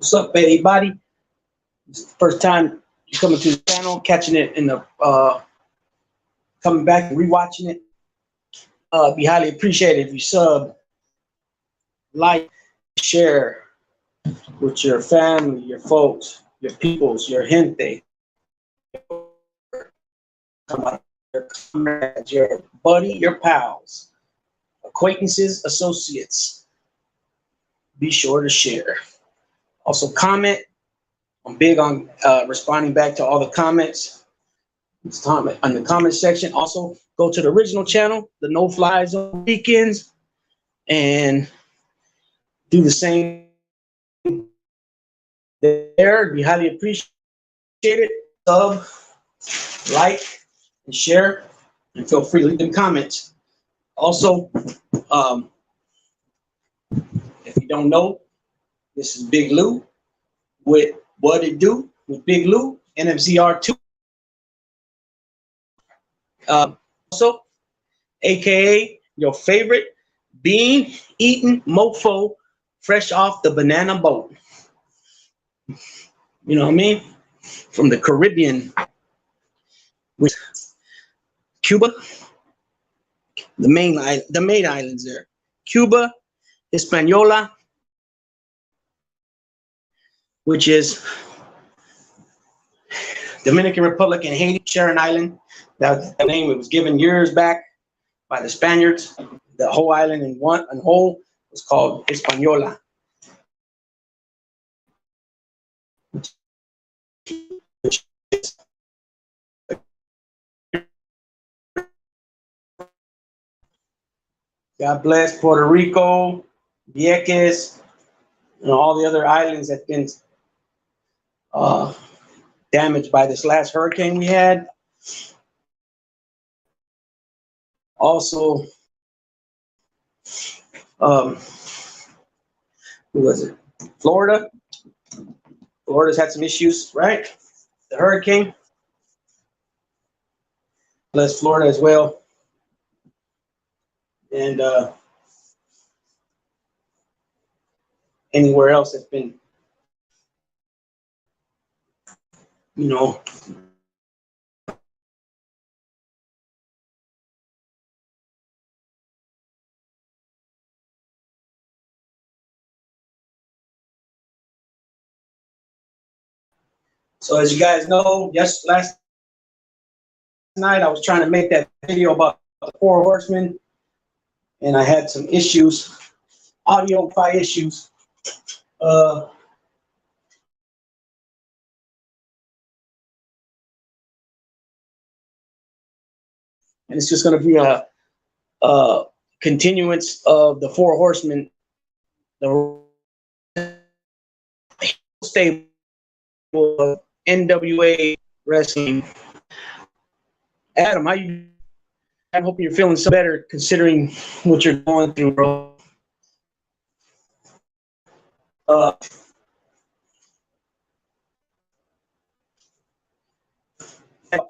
What's up, everybody? It's the first time you're coming to the channel, catching it in the coming back and rewatching it. Be highly appreciated if you sub, like, share with your family, your folks, your peoples, your gente, your comrades, your buddy, your pals, acquaintances, associates. Be sure to share. Also comment. I'm big on responding back to all the comments. It's time on the comment section. Also, go to the original channel, the No Fly Zone Weekends, and do the same there. Be highly appreciated. Sub, like, and share, and feel free to leave them comments. Also, if you don't know, this is Big Lou with What It Do with Big Lou, NFZR2. Also, aka your favorite bean eating mofo fresh off the banana boat. You know what I mean? From the Caribbean, with Cuba, the main islands there. Cuba, Hispaniola, which is Dominican Republic and Haiti, Sharon Island. That's the name it was given years back by the Spaniards. The whole island in whole was called Hispaniola. God bless Puerto Rico, Vieques, and all the other islands that have been damaged by this last hurricane we had. Also, who was it? Florida. Florida's had some issues, right? The hurricane. Bless Florida as well. And anywhere else that's been, you know, so as you guys know, last night I was trying to make that video about the 4 horsemen, and I had some issues, audio file issues. And it's just going to be a continuance of the 4 horsemen, the stable of NWA wrestling. Adam, how you? I'm hoping you're feeling so better considering what you're going through, bro.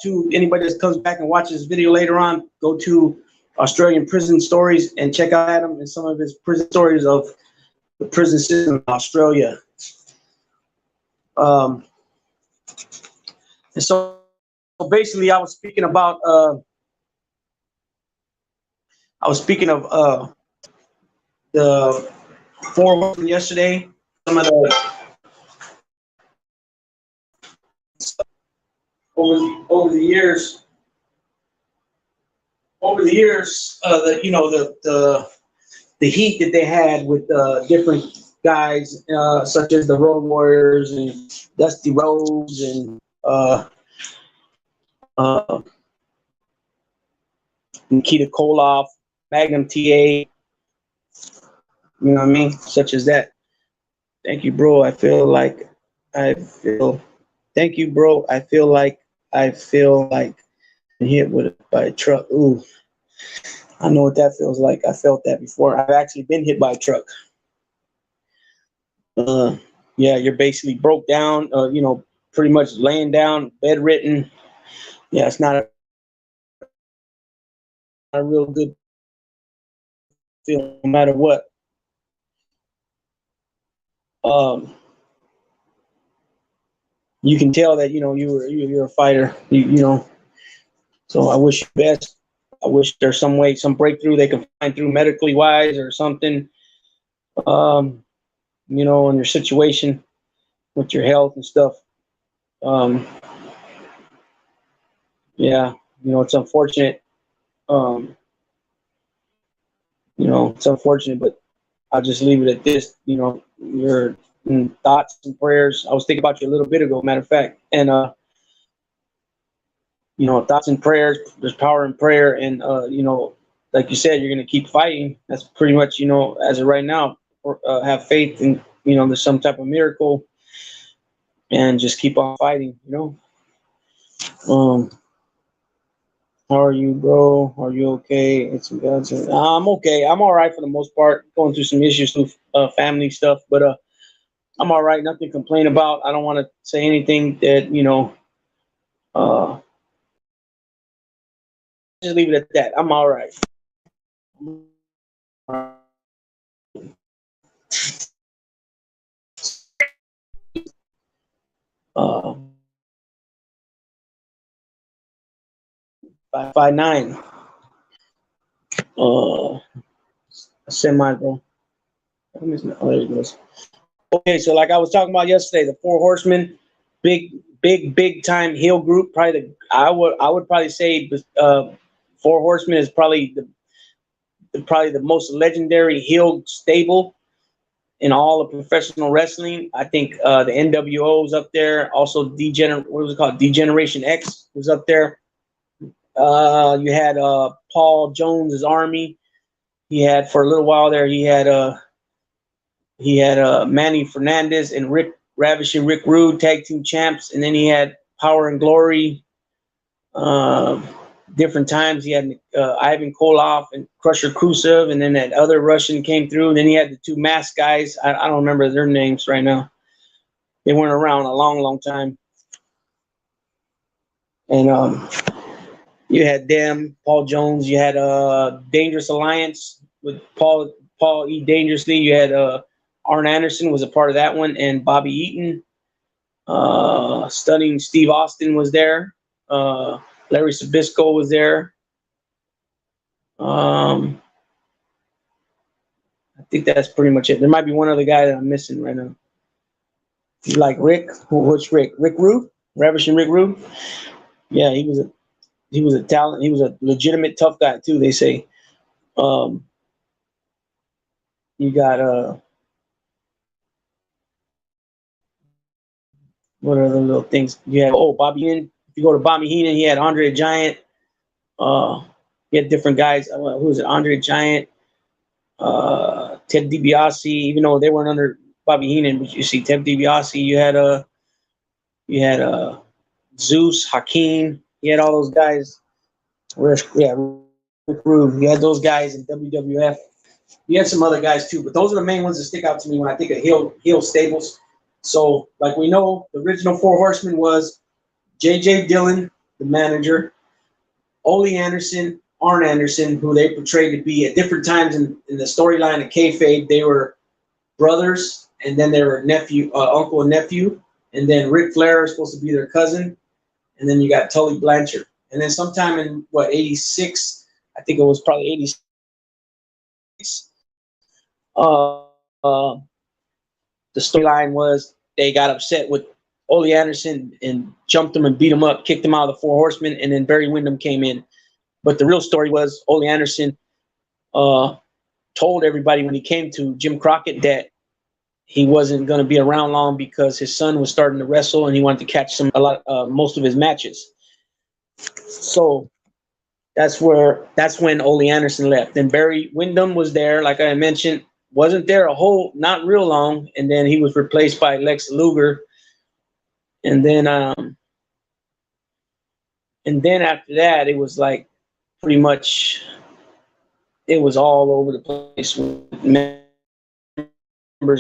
To anybody that comes back and watches this video later on, go to Australian Prison Stories and check out Adam and some of his prison stories of the prison system in Australia. And so basically, I was speaking about the 4 horsemen yesterday. Some of the over the years, the heat that they had with different guys, such as the Road Warriors and Dusty Rhodes and Nikita Koloff, Magnum TA, you know what I mean? Such as that. Thank you, bro. Thank you, bro. I feel like hit by a truck. Ooh, I know what that feels like. I felt that before. I've actually been hit by a truck. Yeah, you're basically broke down, pretty much laying down, bedridden. Yeah, it's not a real good feel no matter what. you can tell that you're a fighter. You know, so I wish you best. I wish there's some way, some breakthrough they can find through medically wise or something. Um, in your situation with your health and stuff. Um, yeah, it's unfortunate. Um, it's unfortunate, but I'll just leave it at this. Your thoughts and prayers. I was thinking about you a little bit ago, matter of fact, and thoughts and prayers. There's power in prayer, and like you said, you're gonna keep fighting. That's pretty much, as of right now, have faith in, there's some type of miracle, and just keep on fighting. Um, how are you, bro? Are you okay? I'm okay. I'm all right for the most part. Going through some issues with family stuff, but I'm all right. Nothing to complain about. I don't want to say anything that just leave it at that. I'm all right. Uh, 559. Semi, bro. Oh, there it goes. Okay, so like I was talking about yesterday, the Four Horsemen, big time heel group. I would probably say Four Horsemen is probably the most legendary heel stable in all of professional wrestling. I think the NWO is up there. Also, what was it called? Degeneration X was up there. You had Paul Jones's Army. He had for a little while there. He had Manny Fernandez and Ravishing Rick Rude, tag team champs, and then he had Power and Glory. Different times he had Ivan Koloff and Crusher Krusev, and then that other Russian came through. And then he had the two masked guys. I don't remember their names right now. They weren't around a long time. And you had them, Paul Jones. You had Dangerous Alliance with Paul E. Dangerously. You had Arn Anderson was a part of that one, and Bobby Eaton. Stunning Steve Austin was there. Larry Sabisco was there. I think that's pretty much it. There might be one other guy that I'm missing right now. Like Rick. Which Rick? Rick Rude? Ravishing Rick Rude? Yeah, he was a talent. He was a legitimate tough guy too, they say. You got what are the little things? You had Bobby Heenan. If you go to Bobby Heenan, he had Andre the Giant. He had different guys. Who was it? Andre the Giant, Ted DiBiase. Even though they weren't under Bobby Heenan, but you see Ted DiBiase. You had Zeus, Hakeem. You had all those guys. Rick Rude. You had those guys in WWF. You had some other guys too, but those are the main ones that stick out to me when I think of heel stables. So, like we know, the original Four Horsemen was J.J. Dillon, the manager, Ollie Anderson, Arn Anderson, who they portrayed to be at different times in the storyline of kayfabe. They were brothers, and then they were uncle and nephew, and then Ric Flair is supposed to be their cousin, and then you got Tully Blanchard. And then sometime in 86, I think it was probably 86. The storyline was they got upset with Ole Anderson and jumped him and beat him up, kicked him out of the Four Horsemen, and then Barry Windham came in. But the real story was Ole Anderson told everybody when he came to Jim Crockett that he wasn't going to be around long because his son was starting to wrestle and he wanted to catch most of his matches. So that's when Ole Anderson left. Then Barry Windham was there, like I mentioned, wasn't there not real long, and then he was replaced by Lex Lugar. And then after that, it was like pretty much it was all over the place with members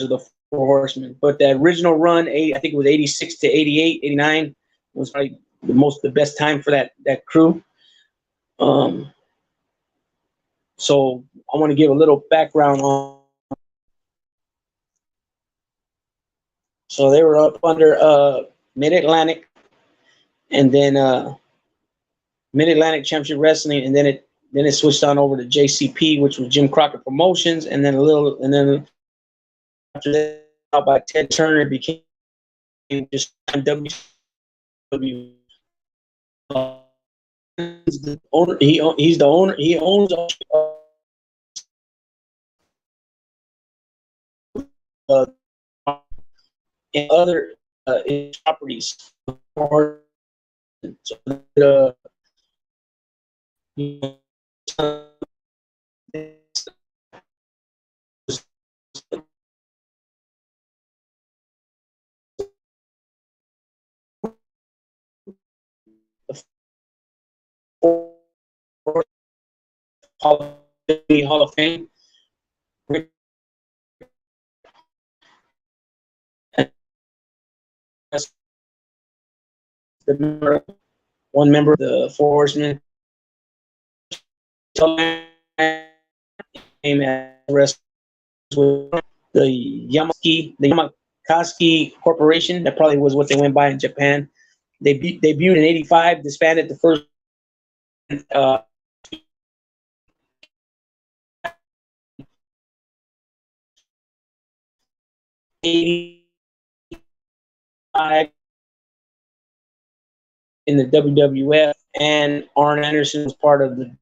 of the Four Horsemen. But that original run, I think it was 86 to 88, 89, was probably the best time for that crew. So I want to give a little background on. So they were up under Mid-Atlantic, and then Mid-Atlantic Championship Wrestling, and then it switched on over to JCP, which was Jim Crockett Promotions, and then after that, out by Ted Turner, it became just WCW. He's the owner. He's the owner. He owns and other properties. So, Hall of Fame. One member of the Four Horsemen. The Yamakasi Corporation. That probably was what they went by in Japan. They debuted in '85, disbanded the first 85 in the WWF, and Arn Anderson was part of the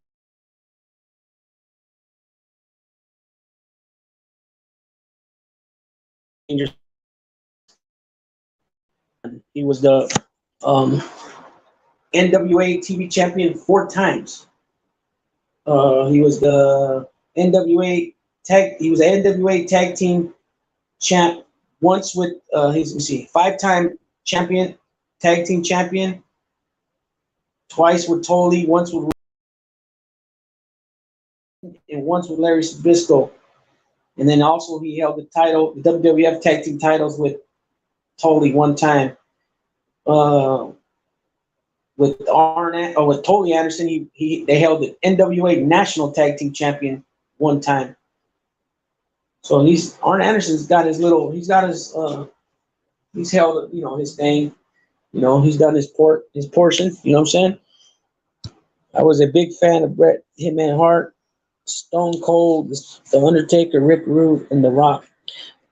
he was the NWA TV champion 4 times. He was the NWA tag team champ once with he's 5-time champion, tag team champion, twice with Tully, once with and once with Larry Sabisco. And then also he held the WWF tag team titles with Tully 1 time. With Tully Anderson, they held the NWA National Tag Team Champion 1 time. So Arn Anderson's got his he's held his thing, he's done his portion. You know what I'm saying? I was a big fan of Bret Hitman Hart, Stone Cold, The Undertaker, Rick Rude, and The Rock.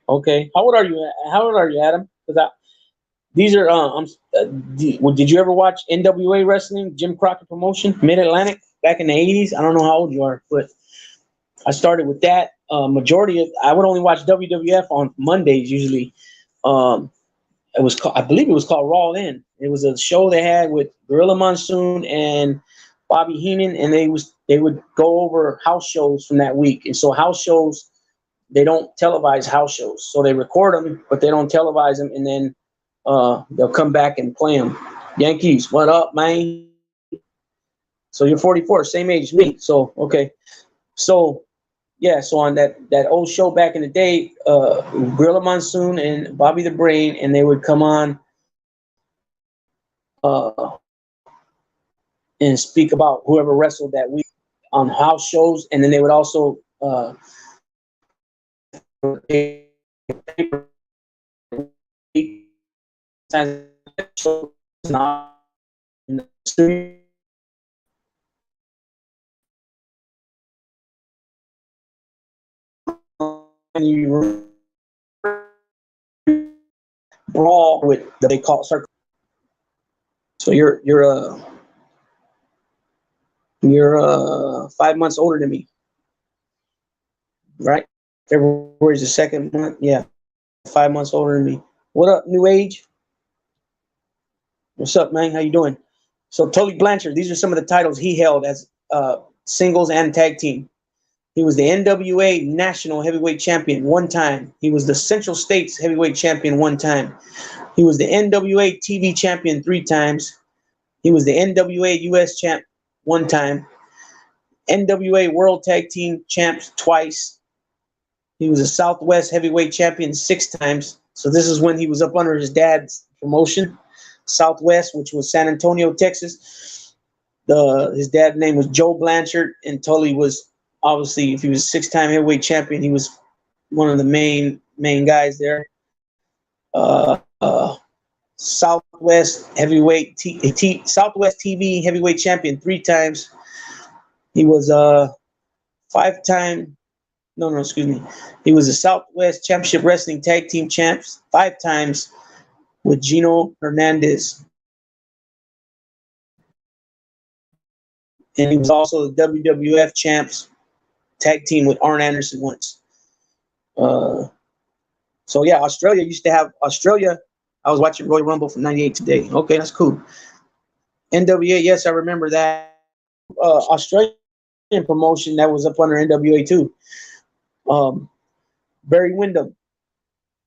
Okay, how old are you, Adam? Because these are did you ever watch NWA wrestling, Jim Crockett Promotion, Mid-Atlantic, back in the 80s? I don't know how old you are, but I started with that. I would only watch WWF on Mondays usually. I believe it was called Raw In. It was a show they had with Gorilla Monsoon and Bobby Heenan, and they would go over house shows from that week. And so house shows, they don't televise house shows, so they record them, but they don't televise them, and then they'll come back and play them. Yankees, what up, man? So you're 44, same age as me. So okay, so yeah, so on that old show back in the day, Gorilla Monsoon and Bobby the Brain, and they would come on and speak about whoever wrestled that week on house shows, and then they would also brawl with they call circle. So you're 5 months older than me, right? February's the 2nd month. Yeah, 5 months older than me. What up, New Age? What's up, man? How you doing? So Tully Blanchard, these are some of the titles he held as singles and tag team. He was the NWA National Heavyweight Champion 1 time. He was the Central States Heavyweight Champion 1 time. He was the NWA TV Champion 3 times. He was the NWA US Champ 1 time. NWA World Tag Team Champs twice. He was a Southwest Heavyweight Champion 6 times. So this is when he was up under his dad's promotion, Southwest, which was San Antonio, Texas. His dad's name was Joe Blanchard, and Tully was obviously, if he was 6-time heavyweight champion, he was one of the main guys there. Southwest Southwest TV heavyweight champion 3 times. He was a 5-time. No, excuse me. He was a Southwest Championship Wrestling Tag Team champs 5 times with Gino Hernandez. And he was also the WWF champs tag team with Arn Anderson once. So yeah, Australia used to have Australia. I was watching Royal Rumble from '98 today. Okay, that's cool. NWA, yes, I remember that. Australian promotion that was up under NWA too. Barry Windham,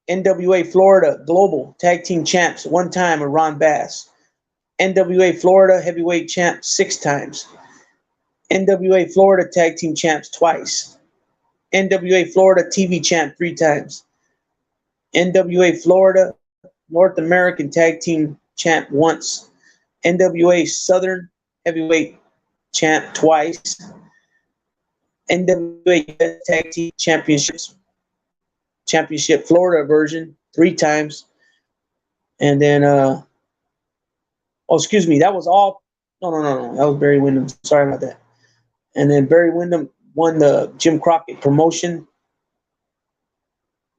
NWA Florida Global Tag Team Champs 1 time with Ron Bass. NWA Florida Heavyweight Champ 6 times. NWA Florida Tag Team Champs twice. NWA Florida TV Champ 3 times. NWA Florida North American Tag Team Champ once. NWA Southern Heavyweight Champ twice. NWA Tag Team Championship Florida version 3 times. And then, excuse me, that was all. No. That was Barry Windham. Sorry about that. And then Barry Windham won the Jim Crockett promotion.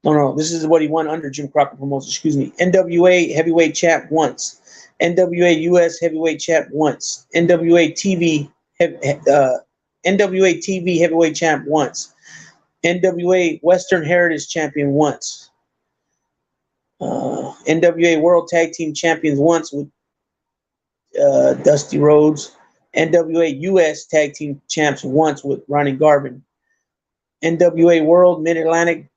No, this is what he won under Jim Crockett promotion. Excuse me. NWA Heavyweight Champ once. NWA US Heavyweight Champ once. NWA TV Heavyweight Champ once. NWA Western Heritage Champion once. NWA World Tag Team Champions once with Dusty Rhodes. NWA US Tag Team Champs once with Ronnie Garvin. NWA World Mid-Atlantic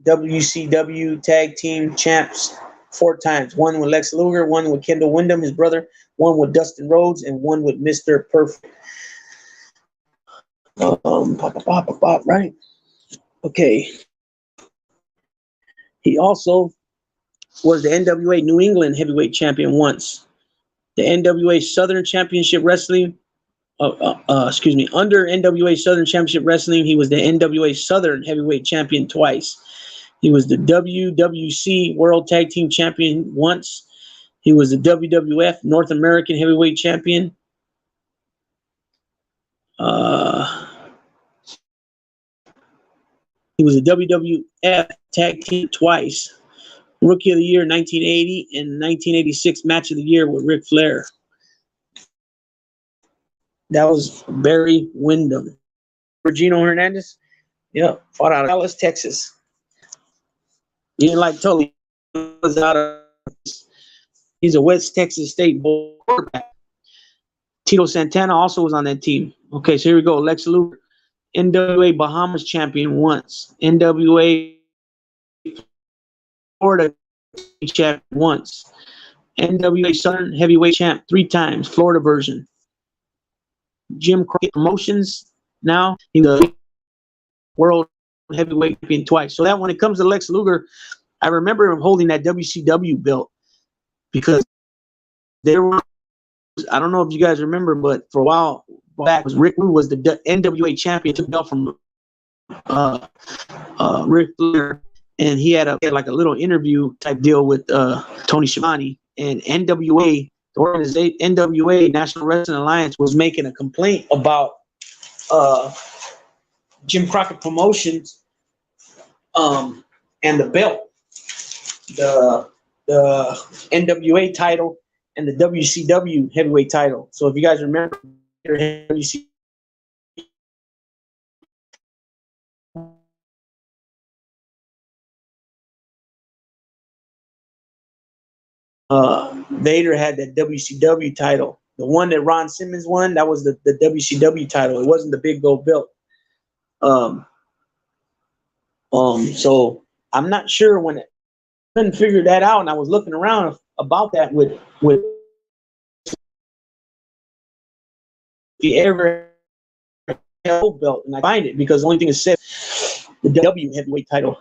WCW Tag Team Champs 4 times. 1 with Lex Luger, 1 with Kendall Windham, his brother, 1 with Dustin Rhodes, and 1 with Mr. Perfect. Right? Okay. He also was the NWA New England Heavyweight Champion once. The NWA Southern Championship Wrestling, under NWA Southern Championship Wrestling, he was the NWA Southern Heavyweight Champion twice. He was the WWC World Tag Team Champion once. He was the WWF North American Heavyweight Champion. He was a WWF Tag Team twice. Rookie of the Year 1980 and 1986 Match of the Year with Ric Flair. That was Barry Windham. Gino Hernandez, fought out of Dallas, Texas. He didn't like Tully. He's a West Texas State quarterback. Tito Santana also was on that team. Okay, so here we go. Lex Luger, NWA Bahamas champion once. NWA Florida champ once. NWA Southern Heavyweight champ 3 times, Florida version. Jim Crockett Promotions now. He's the World Heavyweight champion twice. So that when it comes to Lex Luger, I remember him holding that WCW belt because there were, I don't know if you guys remember, but for a while back, Rick Rude was the NWA champion, took the belt from Ric Flair, and he had like a little interview type deal with Tony Schiavone, and NWA, the organization NWA National Wrestling Alliance, was making a complaint about Jim Crockett Promotions and the belt, the NWA title and the WCW heavyweight title. So if you guys remember, WCW Vader had that WCW title. The one that Ron Simmons won, that was the WCW title. It wasn't the big gold belt. So I'm not sure when I couldn't figure that out, and I was looking around about that with the ever held belt, and I find it because the only thing is said the W heavyweight title.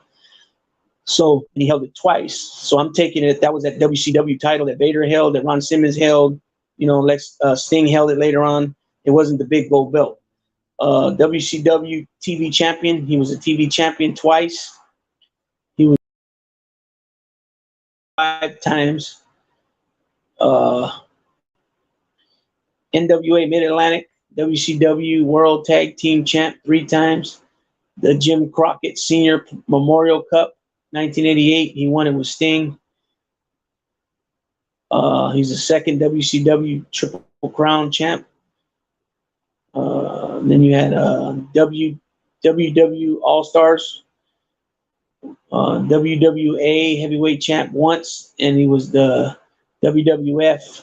So he held it twice. So I'm taking it that was that WCW title that Vader held, that Ron Simmons held. Sting held it later on. It wasn't the big gold belt. WCW TV champion. He was a TV champion twice. He was times. NWA Mid-Atlantic WCW World Tag Team Champ 3 times. The Jim Crockett Senior Memorial Cup 1988. He won it with Sting. He's the second WCW Triple Crown champ. Then you had WW All Stars, WWA Heavyweight Champ once, and he was the WWF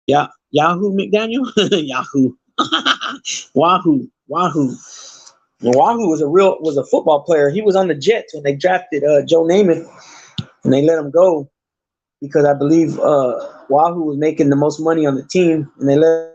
yeah, Yahoo McDaniel, Yahoo, Wahoo. Well, Wahoo was a football player. He was on the Jets when they drafted Joe Namath, and they let him go because I believe Wahoo was making the most money on the team, and they let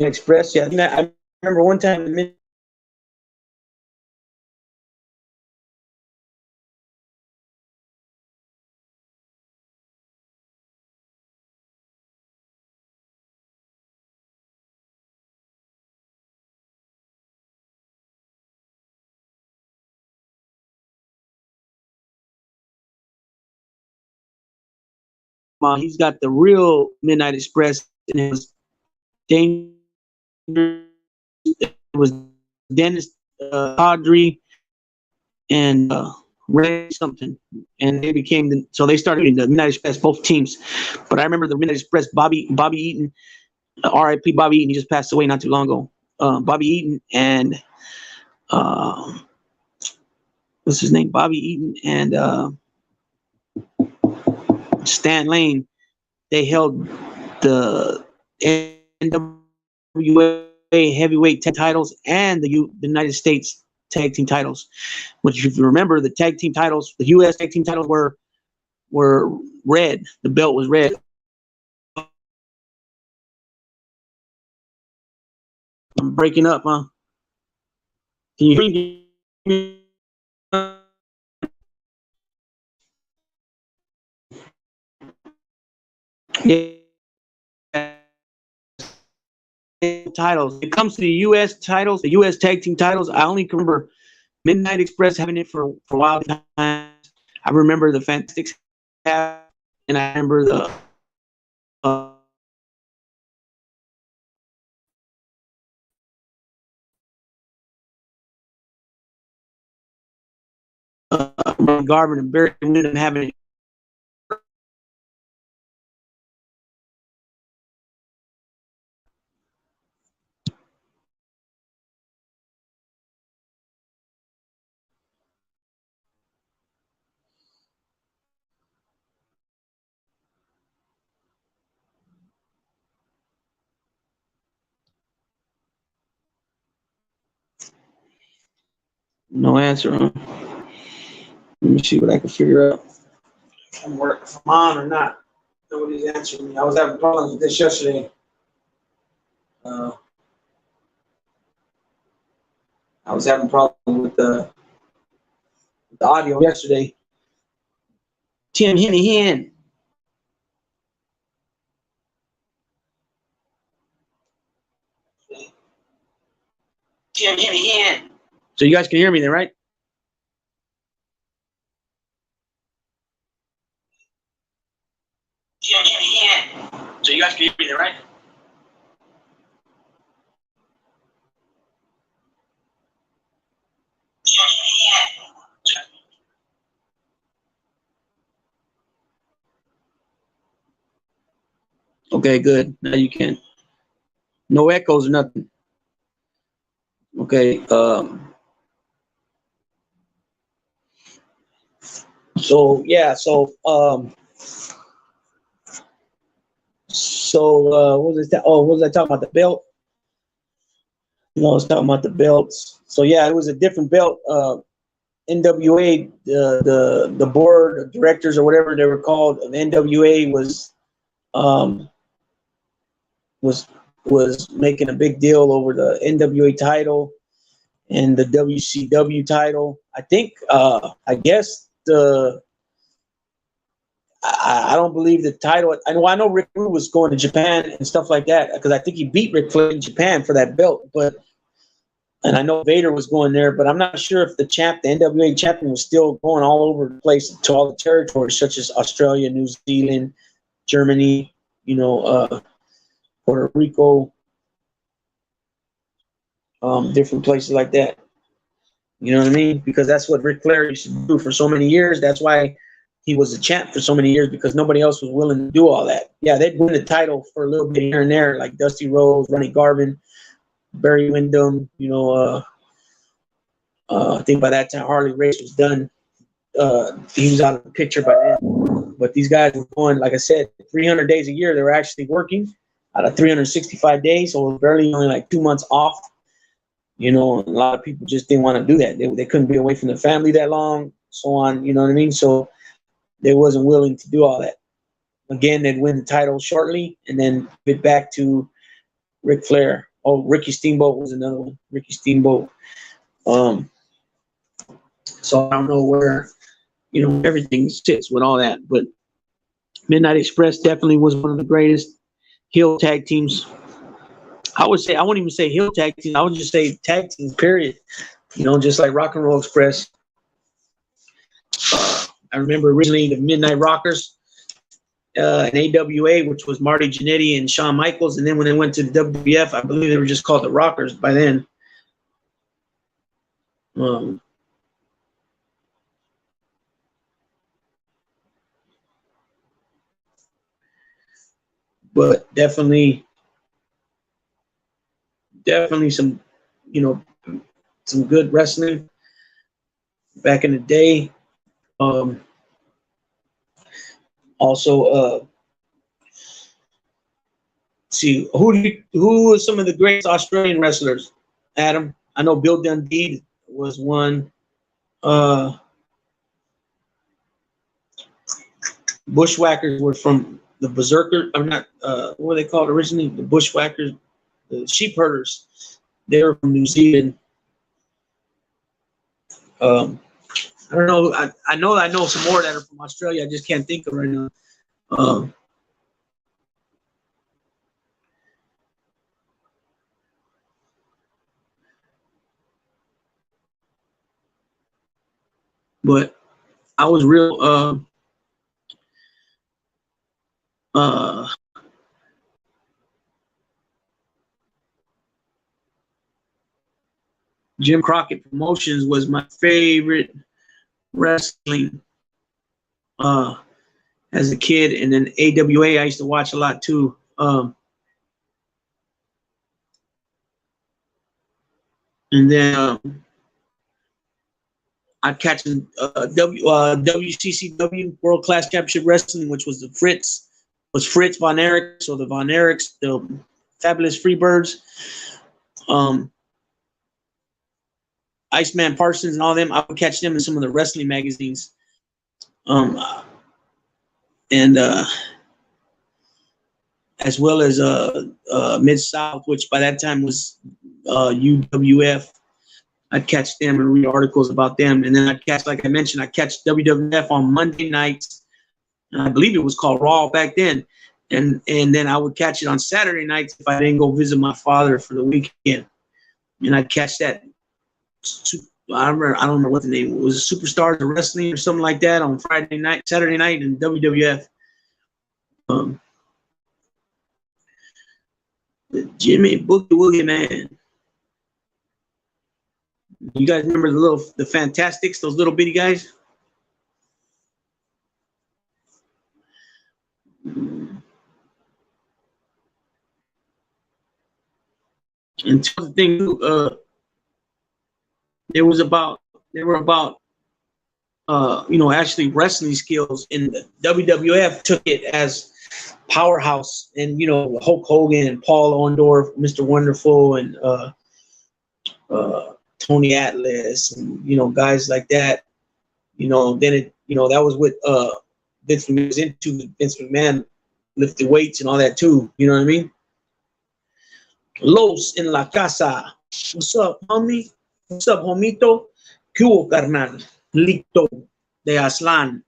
Express. Yeah, I remember one time. He's got the real Midnight Express, and it was dangerous. It was Dennis Audrey and Ray something, and they became so they started in the Midnight Express, both teams. But I remember the Midnight Express, Bobby Eaton, R.I.P. Bobby Eaton. He just passed away not too long ago. Bobby Eaton and what's his name? Bobby Eaton and Stan Lane. They held the NWA heavyweight titles and the United States tag team titles. Which, if you remember, the tag team titles, the U.S. tag team titles were red. The belt was red. I'm breaking up, huh? Can you hear me? Yeah. Titles. It comes to the U.S. titles, the U.S. tag team titles. I only can remember Midnight Express having it for a while. I remember the Fantastics, and I remember the Garvin and Barry Windham having it. No answer, huh? Let me see what I can figure out. If I'm on or not. Nobody's answering me. I was having problems with this yesterday. I was having problems with the audio yesterday. Tim Hennihan. Tim Hennihan. So you guys can hear me then, right? Tim Hennihan. So you guys can hear me then, right? Okay, good. Now you can. No echoes or nothing. Okay. So yeah. So So what was it? Oh, what was I talking about? The belt. I was talking about the belts. So yeah, it was a different belt. NWA, the board of directors or whatever they were called of NWA um, was was making a big deal over the NWA title and the WCW title. I think I guess I don't believe the title. I know Rick Rude was going to Japan and stuff like that because I think he beat Ric Flair in Japan for that belt. And I know Vader was going there, but I'm not sure if the NWA champion, was still going all over the place to all the territories such as Australia, New Zealand, Germany, Puerto Rico, different places like that. You know what I mean? Because that's what Ric Flair used to do for so many years. That's why he was a champ for so many years, because nobody else was willing to do all that. Yeah, they'd win the title for a little bit here and there, like Dusty Rhodes, Ronnie Garvin, Barry Windham. I think by that time Harley Race was done. He was out of the picture by then. But these guys were going, like I said, 300 days a year. They were actually working out of 365 days, so it was barely only like 2 months off. A lot of people just didn't want to do that. They couldn't be away from their family that long, so on. You know what I mean? So they wasn't willing to do all that. Again, they'd win the title shortly and then give it back to Ric Flair. Oh, Ricky Steamboat was another one. Ricky Steamboat. So I don't know where, everything sits with all that. But Midnight Express definitely was one of the greatest heel tag teams. I wouldn't even say heel tag teams. I would just say tag teams, period. Just like Rock and Roll Express. I remember originally the Midnight Rockers and AWA, which was Marty Jannetty and Shawn Michaels. And then when they went to the WWF, I believe they were just called the Rockers by then. But definitely some, some good wrestling back in the day. Also, see who was some of the greatest Australian wrestlers? Adam, I know Bill Dundee was one. Bushwhackers were from the Berserker. I'm not. What were they called originally? The Bushwhackers, the Sheep Herders. They were from New Zealand. I don't know. I know some more that are from Australia. I just can't think of right now. But I was real. Jim Crockett Promotions was my favorite wrestling as a kid, and then AWA I used to watch a lot too. And then I'd catch WCCW World Class Championship Wrestling, which was Fritz Von Erich, so the Von Erichs, the Fabulous Freebirds, Iceman Parsons, and all them. I would catch them in some of the wrestling magazines. And as well as Mid-South, which by that time was UWF. I'd catch them and read articles about them. And then I'd catch, like I mentioned, I'd catch WWF on Monday nights. I believe it was called Raw back then. And then I would catch it on Saturday nights if I didn't go visit my father for the weekend. And I'd catch that. I don't remember what the name was. Superstars of Wrestling or something like that on Saturday night in WWF. Jimmy Boogie Woogie Man. You guys remember the Fantastics, those little bitty guys? And the thing, they were about actually wrestling skills, and the WWF took it as powerhouse, and Hulk Hogan and Paul Orndorff, Mr. Wonderful, and Tony Atlas, and guys like that. Then that was with Vince McMahon was into Vince McMahon lifted weights and all that too. You know what I mean? Los en la casa. What's up, homie? What's up, homito? ¿Qué hubo, carnal? Lito de Aslan.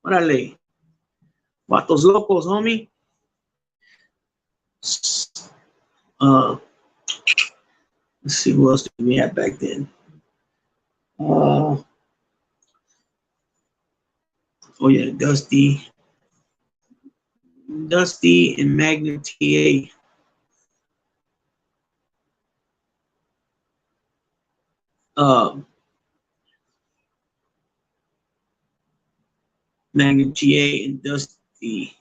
Órale. Vatos locos, homie. Let's see who else did we have back then. Oh yeah, Dusty and Magnum TA. Magnum TA and Dusty.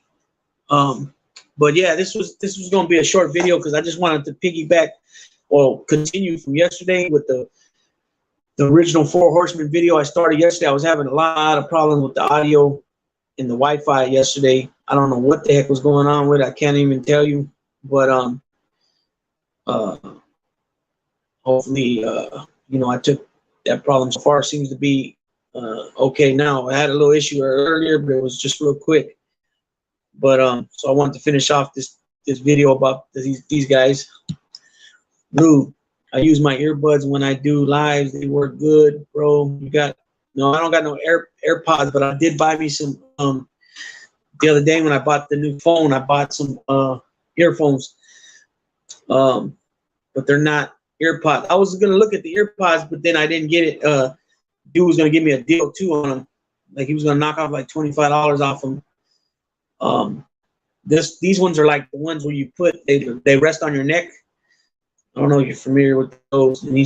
But yeah, this was going to be a short video because I just wanted to piggyback or continue from yesterday with the original Four Horsemen video I started yesterday. I was having a lot of problems with the audio and the Wi-Fi yesterday. I don't know what the heck was going on with it. I can't even tell you. But hopefully, I took that problem so far. It seems to be okay now. I had a little issue earlier, but it was just real quick. But so I wanted to finish off this video about these guys. Dude, I use my earbuds when I do lives. They work good, bro. I don't got no AirPods, but I did buy me some the other day when I bought the new phone. I bought some earphones, but they're not AirPods. I was gonna look at the earpods, but then I didn't get it. Dude was gonna give me a deal too on them, like he was gonna knock off like $25 off them. These ones are like the ones where you put they rest on your neck. I don't know if you're familiar with those, and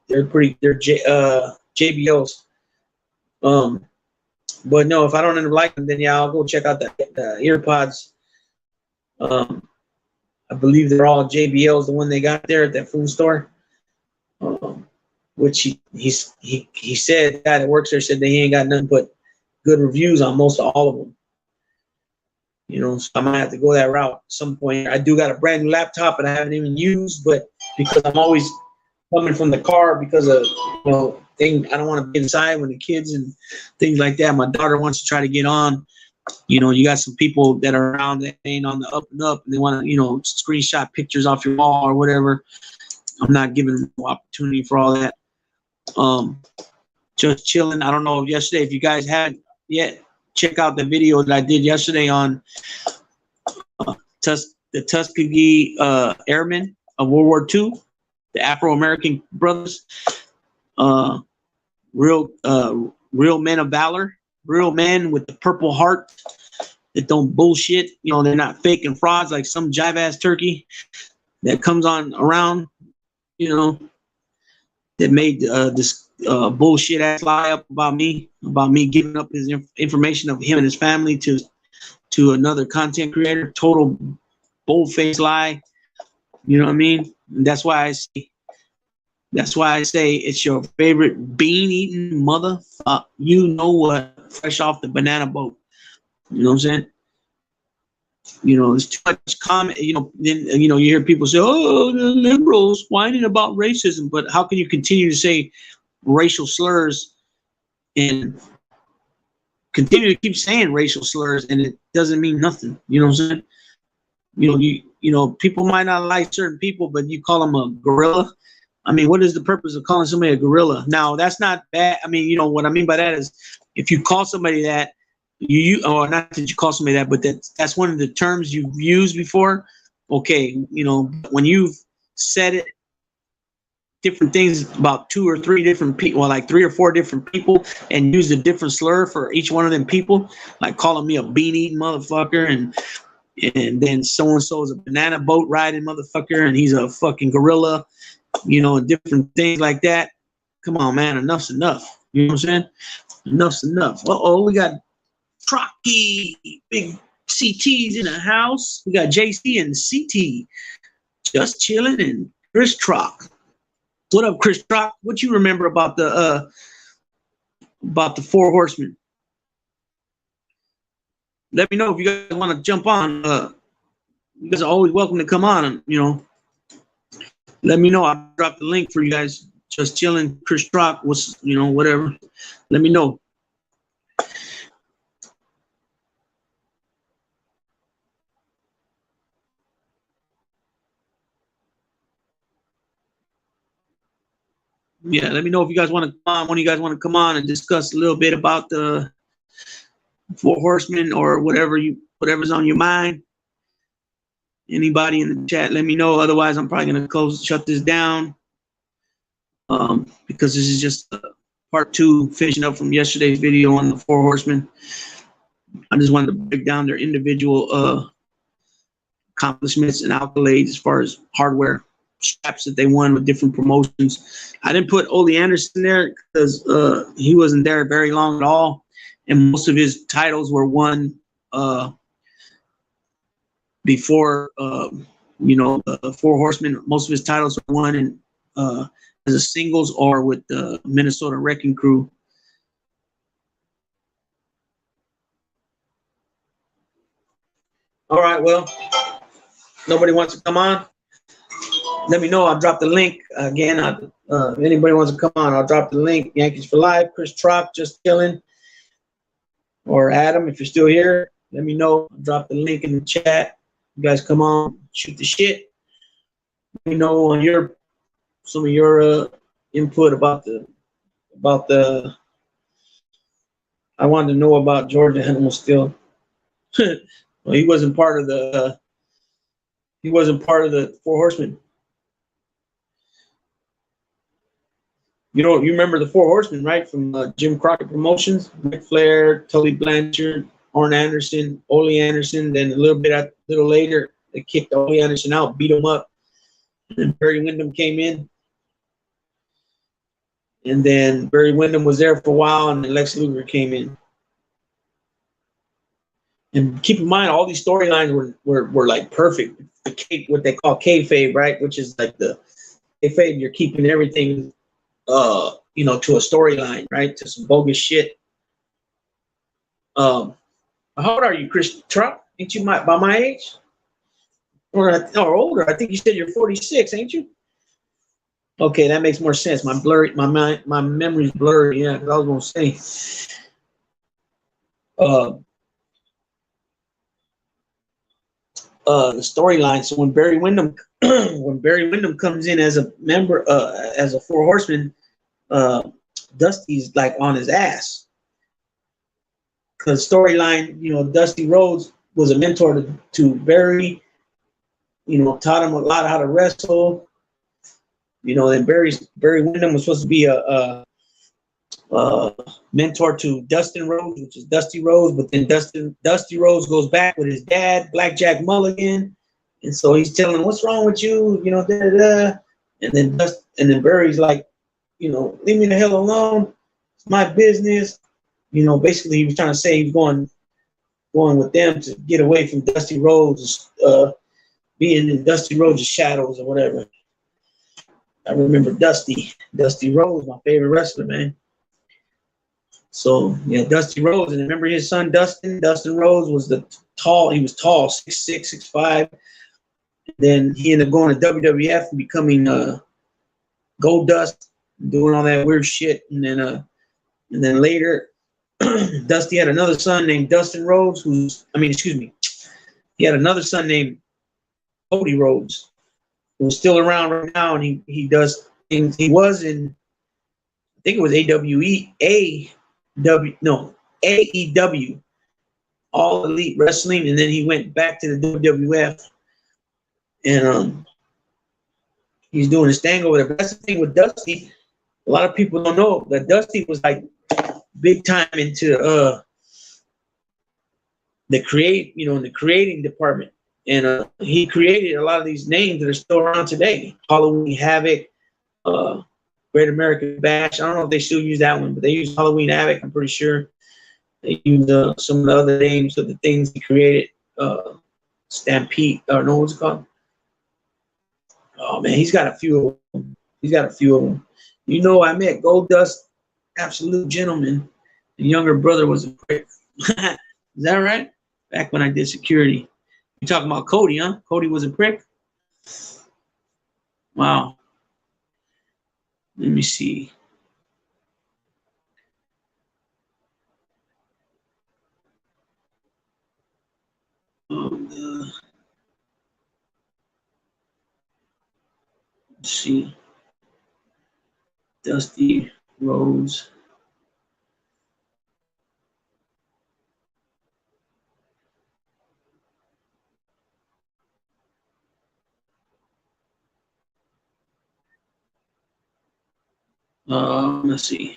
they're JBLs. But no, if I don't end up liking them, then yeah, I'll go check out the earpods. I believe they're all JBLs, the one they got there at that food store. Which he said, the guy that works there said that he ain't got nothing but good reviews on most of all of them. So I might have to go that route at some point. I do got a brand new laptop and I haven't even used, but because I'm always coming from the car because of I don't want to be inside when the kids and things like that. My daughter wants to try to get on. You got some people that are around that ain't on the up and up, and they want to screenshot pictures off your wall or whatever. I'm not giving them no opportunity for all that. Just chilling. I don't know yesterday if you guys had yet. Check out the video that I did yesterday on the Tuskegee Airmen of World War II, the Afro-American brothers, real men of valor, real men with the Purple Heart that don't bullshit. They're not fake and frauds like some jive-ass turkey that comes on around, that made this bullshit ass lie up about me giving up his information of him and his family to another content creator. Total bold-faced lie. You know what I mean? And that's why I say it's your favorite bean-eating mother. You know what? Fresh off the banana boat. You know what I'm saying? There's too much comment. Then you hear people say, "Oh, the liberals whining about racism," but how can you continue to say racial slurs and continue to keep saying racial slurs and it doesn't mean nothing? You know what I'm saying? People might not like certain people, but you call them a gorilla. I mean, what is the purpose of calling somebody a gorilla? Now, that's not bad. I mean, what I mean by that is if you call somebody that, or not that you call somebody that, but that's one of the terms you've used before. Okay, when you've said it, different things about 2 or 3 different people, or like 3 or 4 different people, and use a different slur for each one of them people, like calling me a bean-eating motherfucker, and then so-and-so is a banana boat riding motherfucker, and he's a fucking gorilla, different things like that. Come on, man, enough's enough. You know what I'm saying? Enough's enough. We got Crockett, big CT's in the house. We got JC and CT just chilling, and Chris Trock. What up, Chris Trock? What you remember about the Four Horsemen? let me know if you guys want to jump on. You guys are always welcome to come on. And, let me know. I'll drop the link for you guys. Just chilling. Chris Rock was, whatever. Let me know. Yeah, let me know if you guys want to come on. When you guys want to come on and discuss a little bit about the Four Horsemen or whatever's on your mind. Anybody in the chat, let me know. Otherwise, I'm probably gonna shut this down. Because this is just part 2, finishing up from yesterday's video on the Four Horsemen. I just wanted to break down their individual accomplishments and accolades as far as hardware straps that they won with different promotions. I didn't put Ollie Anderson there because he wasn't there very long at all, and most of his titles were won before the Four Horsemen. Most of his titles were won in as a singles or with the Minnesota Wrecking Crew. All right, well, nobody wants to come on. Let me know. I'll drop the link again. If anybody wants to come on, I'll drop the link. Yankees for Life, Chris Trock, Just Chilling, or Adam, if you're still here, let me know. I'll drop the link in the chat. You guys come on, shoot the shit. Let me know on some of your input about the. I wanted to know about Georgia Animal still. Well, he wasn't part of the. He wasn't part of the Four Horsemen. You remember the Four Horsemen, right? From Jim Crockett Promotions, Flair, Tully, Blanchard, Arn Anderson, Ollie Anderson. Then a little later, they kicked Ollie Anderson out, beat him up. And then Barry Windham came in. And then Barry Windham was there for a while, and then Lex Lugar came in. And keep in mind, all these storylines were like perfect. What they call kayfabe, right? Which is like the kayfabe, you're keeping everything to a storyline, right? To some bogus shit. How old are you, Chris Trump? Ain't you by my age? Or older? I think you said you're 46, ain't you? Okay, that makes more sense. My memory's blurry. Yeah, because I was gonna say. The storyline. So when Barry Windham comes in as a member, as a Four Horseman, Dusty's like on his ass. Because storyline, Dusty Rhodes was a mentor to Barry. Taught him a lot how to wrestle. Then Barry Windham was supposed to be a mentor to Dustin Rhodes, which is Dusty Rhodes, but then Dusty Rhodes goes back with his dad, Blackjack Mulligan, and so he's telling him, "What's wrong with you?" Da da da. And then Barry's like, "Leave me the hell alone. It's my business." Basically he was trying to say he was going with them to get away from Dusty Rhodes, being in Dusty Rhodes' shadows or whatever. I remember Dusty Rhodes, my favorite wrestler, man. So yeah, Dusty Rhodes, and remember his son Dustin Rhodes was he was tall, 6'6", 6'5". Then he ended up going to WWF and becoming Gold Dust, doing all that weird shit. And then later, Dusty had another son named Dustin Rhodes, he had another son named Cody Rhodes, who's still around right now, and he does things. He was in, I think it was AEW, All Elite Wrestling, and then he went back to the WWF, and he's doing his thing over there. But that's the thing with Dusty. A lot of people don't know that Dusty was like big time into the creating department, and he created a lot of these names that are still around today. Halloween Havoc, Great American Bash. I don't know if they still use that one, but they use Halloween Havoc. I'm pretty sure they use some of the other names of the things he created. Stampede, or no, what's it called? Oh man, he's got a few of them. I met Gold Dust, absolute gentleman. The younger brother was a prick. Is that right? Back when I did security. You talking about Cody, huh? Cody was a prick? Wow. Let me see. Let's see. Dusty Rhodes. Let's see.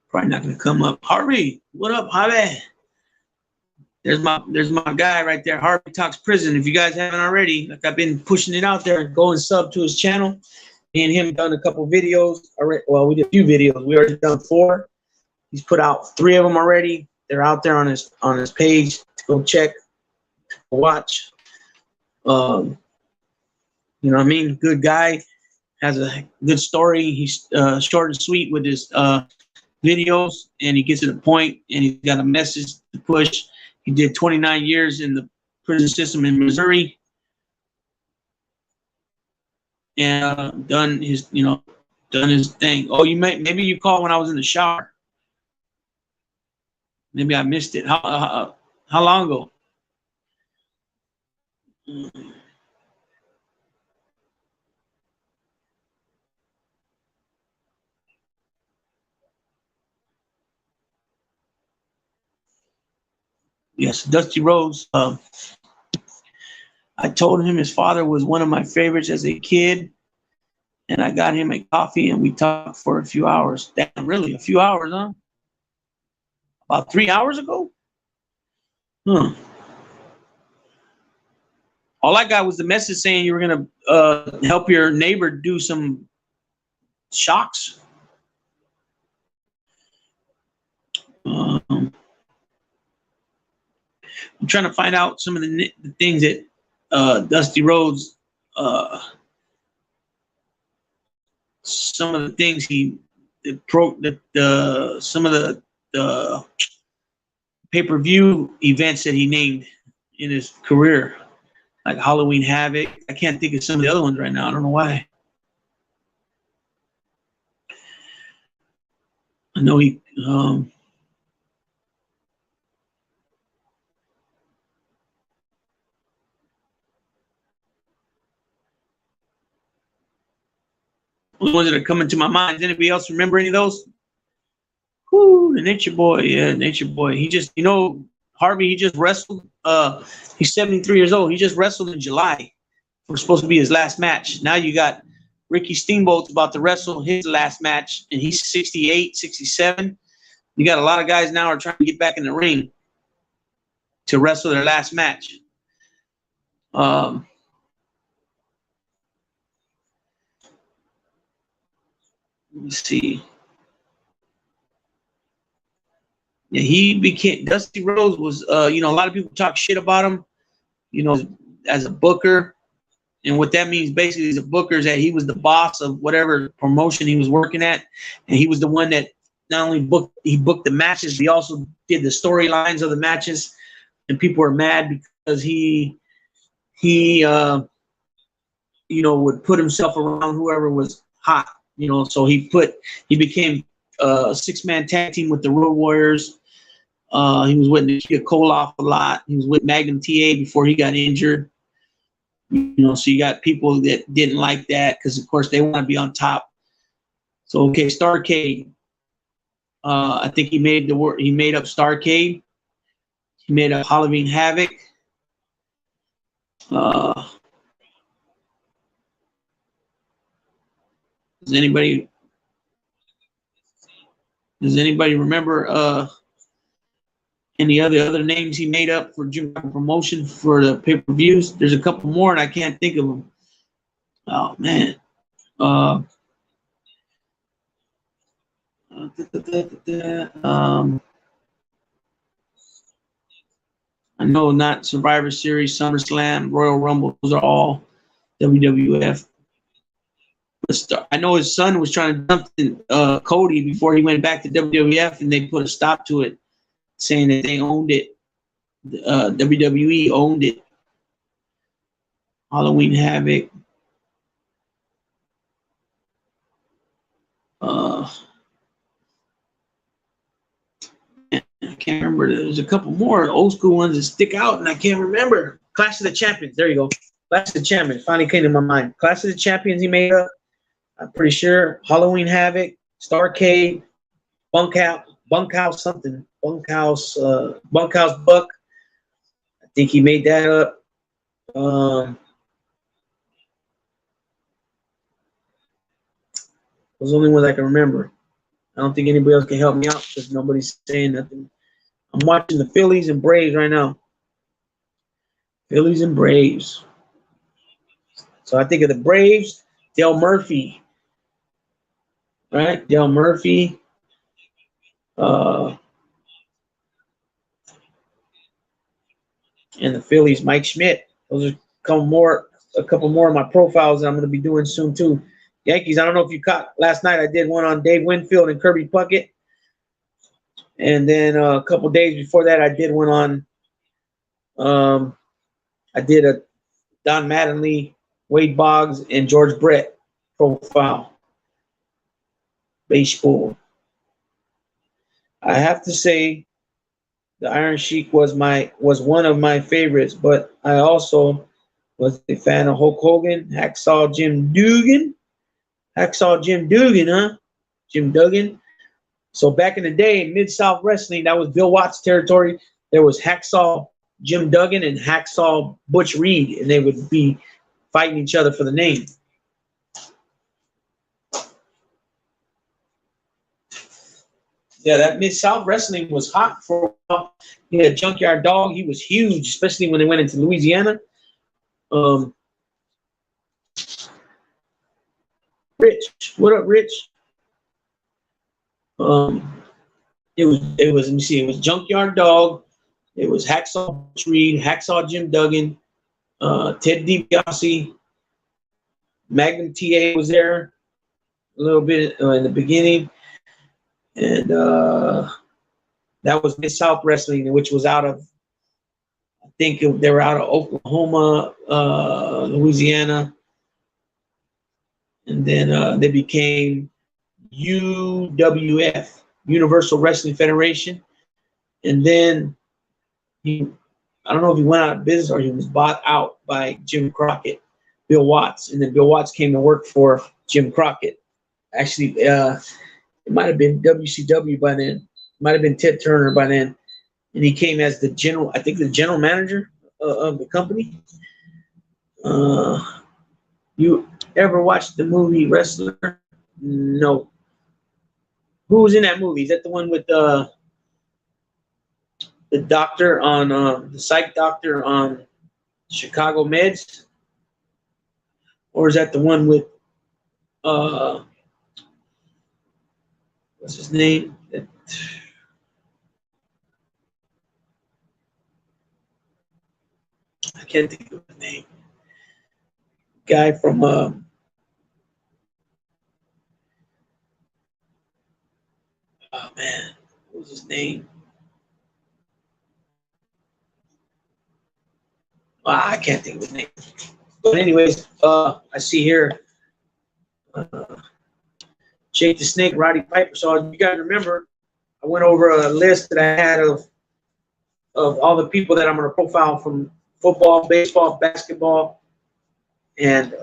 Probably not gonna come up. Harvey, what up, Harvey? There's my guy right there. Harvey Talks Prison. If you guys haven't already, like I've been pushing it out there, go and sub to his channel. Me and him done a couple videos already. Well, we did a few videos. We already done 4. He's put out 3 of them already. They're out there on his page to go check, watch. You know what I mean? Good guy, has a good story. He's short and sweet with his videos, and he gets to the point, and he's got a message to push. He did 29 years in the prison system in Missouri, and done his thing. Oh, maybe you called when I was in the shower. Maybe I missed it. How long ago? Yes, Dusty Rhodes. I told him his father was one of my favorites as a kid, and I got him a coffee, and we talked for a few hours. Damn, really? A few hours, huh? About 3 hours ago? Huh. All I got was the message saying you were going to help your neighbor do some shocks. I'm trying to find out some of the things that Dusty Rhodes, some of the things some of the pay-per-view events that he named in his career, like Halloween Havoc. I can't think of some of the other ones right now. I don't know why. I know he the ones that are coming to my mind. Does anybody else remember any of those? Whoo, the Nature Boy. Yeah, Nature Boy. He just, Harvey, he just wrestled. He's 73 years old. He just wrestled in July. It was supposed to be his last match. Now you got Ricky Steamboat's about to wrestle his last match, and he's 68, 67. You got a lot of guys now are trying to get back in the ring to wrestle their last match. Let me see. Yeah, Dusty Rhodes was, a lot of people talk shit about him, as a booker. And what that means basically as a booker is that he was the boss of whatever promotion he was working at. And he was the one that not only booked the matches, but he also did the storylines of the matches. And people were mad because he would put himself around whoever was hot, so he became a 6-man tag team with the Road Warriors. He was with Nikita Koloff a lot. He was with Magnum TA before he got injured. So you got people that didn't like that because, of course, they want to be on top. So, okay, Starrcade. I think he made up Starrcade. He made up Halloween Havoc. Does anybody remember any other names he made up for promotion for the pay-per-views? There's a couple more, and I can't think of them. Oh, man. I know not Survivor Series, SummerSlam, Royal Rumble. Those are all WWF. a start. I know his son was trying to dump Cody before he went back to WWF, and they put a stop to it, saying that they owned it. WWE owned it. Halloween Havoc. I can't remember. There's a couple more old school ones that stick out, and I can't remember. Clash of the Champions. There you go. Clash of the Champions. Finally came to my mind. Clash of the Champions he made up. I'm pretty sure. Halloween Havoc, Starcade, Bunkhouse something. Bunkhouse Buck. I think he made that up. Those are the only ones I can remember. I don't think anybody else can help me out because nobody's saying nothing. I'm watching the Phillies and Braves right now. Phillies and Braves. So I think of the Braves, Dale Murphy. Right? Dale Murphy. And the Phillies, Mike Schmidt. Those are a couple more of my profiles that I'm going to be doing soon too. Yankees, I don't know if you caught last night. I did one on Dave Winfield and Kirby Puckett. And then a couple days before that, I did one on I did a Don Mattingly, Wade Boggs, and George Brett profile. Baseball. I have to say the Iron Sheik was one of my favorites, but I also was a fan of Hulk Hogan, Hacksaw Jim Duggan. Hacksaw Jim Duggan, huh? Jim Duggan. So back in the day, in Mid-South Wrestling, that was Bill Watts' territory. There was Hacksaw Jim Duggan and Hacksaw Butch Reed, and they would be fighting each other for the name. Yeah, that Mid-South Wrestling was hot for a while. Yeah, Junkyard Dog, he was huge, especially when they went into Louisiana. Rich, what up, Rich? It was. Let me see. It was Junkyard Dog. It was Hacksaw Reed, Hacksaw Jim Duggan, Ted DiBiase, Magnum TA was there a little bit in the beginning, and that was Mid-South Wrestling, which was out of, I think they were out of Oklahoma, Louisiana, and then they became UWF, Universal Wrestling Federation, and then I don't know if he went out of business or he was bought out by Jim Crockett, Bill Watts, and then Bill Watts came to work for Jim Crockett. Actually, it might have been WCW by then. It might have been Ted Turner by then, and he came as the general manager of the company. You ever watched the movie Wrestler? No. Who was in that movie? Is that the one with the doctor on the psych doctor on Chicago Meds? Or is that the one with what's his name? I can't think of his name. Guy from oh man, what was his name? I can't think of his name. But anyways, I see here Jake the Snake, Roddy Piper. So you guys remember, I went over a list that I had of all the people that I'm going to profile from football, baseball, basketball, and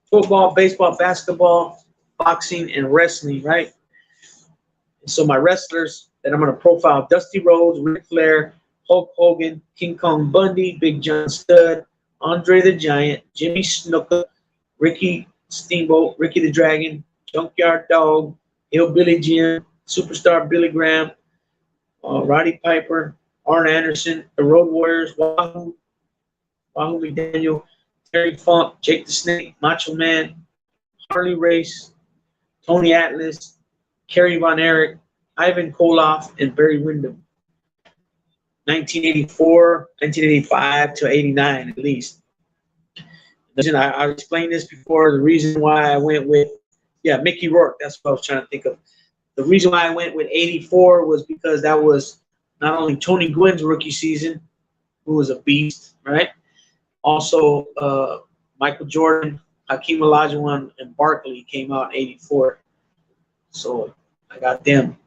football, baseball, basketball, boxing, and wrestling, right? And so my wrestlers that I'm going to profile: Dusty Rhodes, Ric Flair, Hulk Hogan, King Kong Bundy, Big John Studd, Andre the Giant, Jimmy Snuka, Ricky Steamboat, Ricky the Dragon, Junkyard Dog, Hillbilly Jim, Superstar Billy Graham, Roddy Piper, Arn Anderson, the Road Warriors, Wahoo McDaniel, Terry Funk, Jake the Snake, Macho Man, Harley Race, Tony Atlas, Kerry Von Erich, Ivan Koloff, and Barry Windham. 1984, 1985 to 89 at least. I explained this before. The reason why I went with, Mickey Rourke. That's what I was trying to think of. The reason why I went with 84 was because that was not only Tony Gwynn's rookie season, who was a beast, right? Also, Michael Jordan, Hakeem Olajuwon, and Barkley came out in 84. So I got them.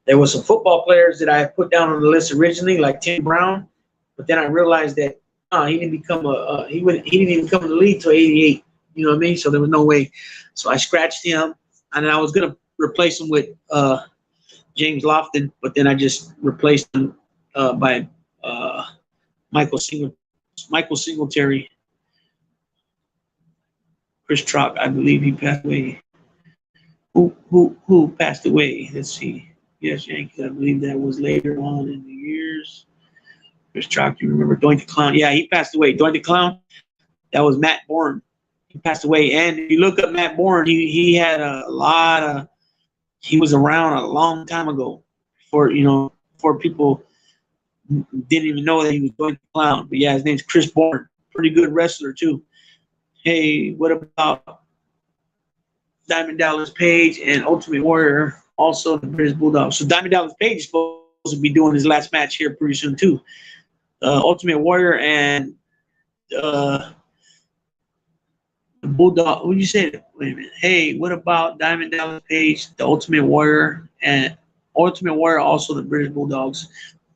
There were some football players that I had put down on the list originally, like Tim Brown, but then I realized that he didn't even come in the league till 88. You know what I mean? So there was no way. So I scratched him, and I was gonna replace him with James Lofton, but then I just replaced him by Michael Singletary. Chris Trock, I believe he passed away. Who passed away? Let's see. Yes, Yankees. I believe that was later on in the years. Chris Trock, you remember Doink the Clown? Yeah, he passed away. Doink the Clown. That was Matt Bourne. He passed away. And if you look up Matt Bourne, he had a lot of. He was around a long time ago, before people didn't even know that he was Doink the Clown. But yeah, his name's Chris Bourne. Pretty good wrestler too. Hey, what about Diamond Dallas Page and Ultimate Warrior? Also the British Bulldog. So Diamond Dallas Page is supposed to be doing his last match here pretty soon too. Ultimate Warrior and the Bulldog. What you say? Wait a minute. Hey, what about Diamond Dallas Page, the Ultimate Warrior, and Ultimate Warrior? Also the British Bulldogs.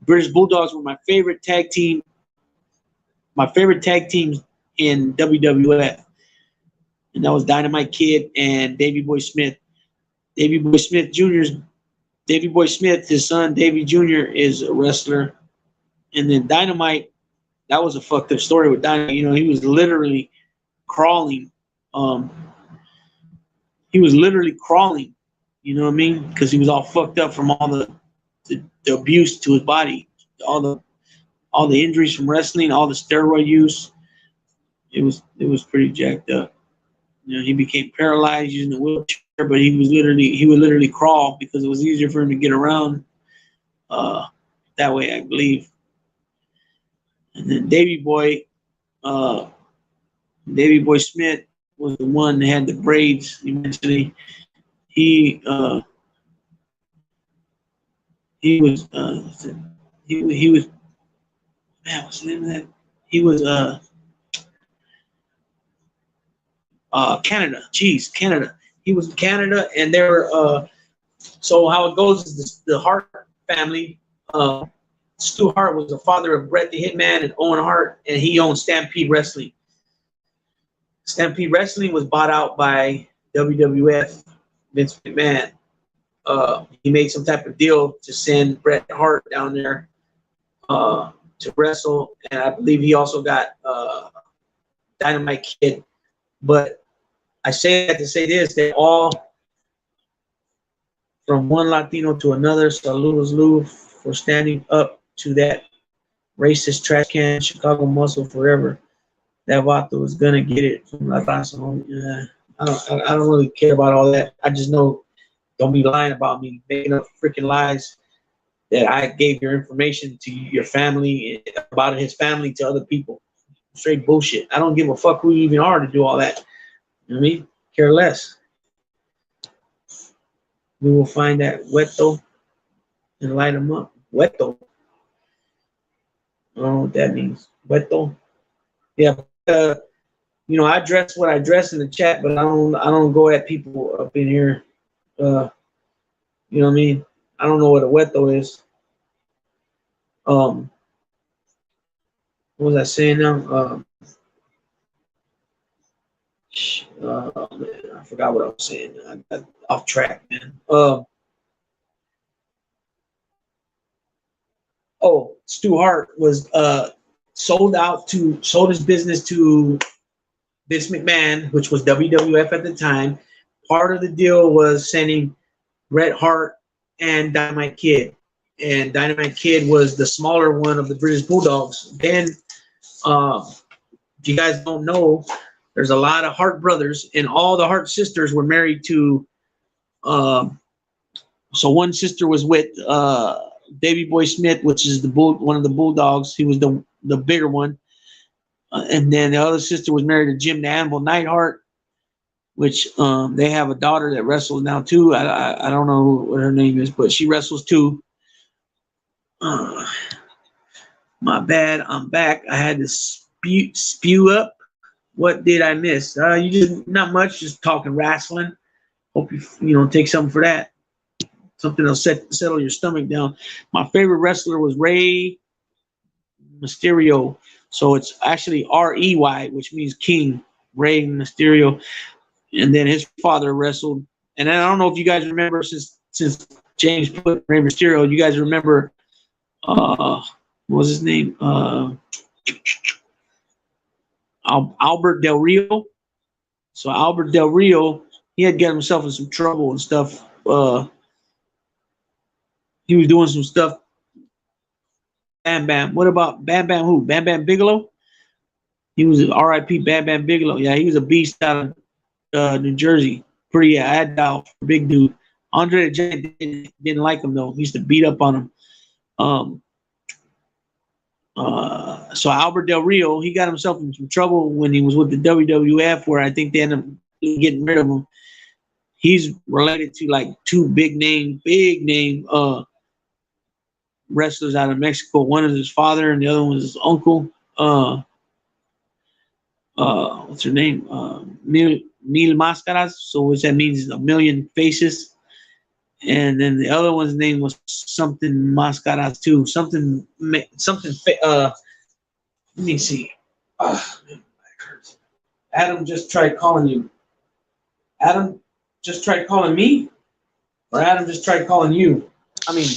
British Bulldogs were my favorite tag team. My favorite tag teams in WWF, and that was Dynamite Kid and Davey Boy Smith. Davey Boy Smith, his son Davey Jr. is a wrestler, and then Dynamite. That was a fucked up story with Dynamite. He was literally crawling. He was literally crawling. You know what I mean? Because he was all fucked up from all the abuse to his body, all the injuries from wrestling, all the steroid use. It was pretty jacked up. He became paralyzed using a wheelchair, but he would literally crawl because it was easier for him to get around that way, I believe. And then Davey Boy Smith was the one that had the braids eventually. He was man, what's the name of that? He was Canada. Jeez, Canada. He was in Canada, and they were so how it goes is the Hart family. Stu Hart was the father of Bret the Hitman and Owen Hart, and he owned Stampede Wrestling. Stampede Wrestling was bought out by WWF, Vince McMahon. He made some type of deal to send Bret Hart down there to wrestle, and I believe he also got Dynamite Kid. But I say that to say this: they all, from one Latino to another, saludos Lou for standing up to that racist trash can, Chicago muscle forever. That Vato is gonna get it from La Raza. I don't really care about all that. I just know, don't be lying about me, making up freaking lies that I gave your information to your family, about his family to other people. Straight bullshit. I don't give a fuck who you even are to do all that. You know what I mean? Care less. We will find that Weto and light him up. Weto. I don't know what that means. Weto. Yeah. I dress what I dress in the chat, but I don't go at people up in here. You know what I mean? I don't know what a Weto is. What was I saying now? Man, I forgot what I was saying. I got off track, man. Stu Hart was sold his business to Vince McMahon, which was WWF at the time. Part of the deal was sending Bret Hart and Dynamite Kid. And Dynamite Kid was the smaller one of the British Bulldogs. Then, if you guys don't know, there's a lot of Hart brothers, and all the Hart sisters were married to. So one sister was with Davey Boy Smith, which is one of the Bulldogs. He was the bigger one, And then the other sister was married to Jim the Anvil Neidhart, which they have a daughter that wrestles now too. I don't know what her name is, but she wrestles too. My bad, I'm back. I had to spew up. What did I miss? You just not much, just talking wrestling. Hope you take something for that. Something that'll settle your stomach down. My favorite wrestler was Rey Mysterio. So it's actually Rey, which means king. Rey Mysterio. And then his father wrestled. And I don't know if you guys remember, since James put Rey Mysterio, you guys remember what was his name? Albert Del Rio. So Albert Del Rio, he had got himself in some trouble and stuff. He was doing some stuff. Bam Bam. What about Bam Bam who? Bam Bam Bigelow? He was R.I.P. Bam Bam Bigelow. Yeah, he was a beast out of New Jersey. Pretty agile, big dude. Andre the Giant didn't like him though. He used to beat up on him. So Albert Del Rio, he got himself in some trouble when he was with the WWF, where I think they ended up getting rid of him. He's related to like two big name wrestlers out of Mexico. One is his father, and the other one is his uncle. What's her name? Mil Máscaras. So what that means is a million faces. And then the other one's name was something Máscaras too. Something. Let me see. Man, my back hurts. Adam just tried calling you. Adam just tried calling me, or Adam just tried calling you. I mean,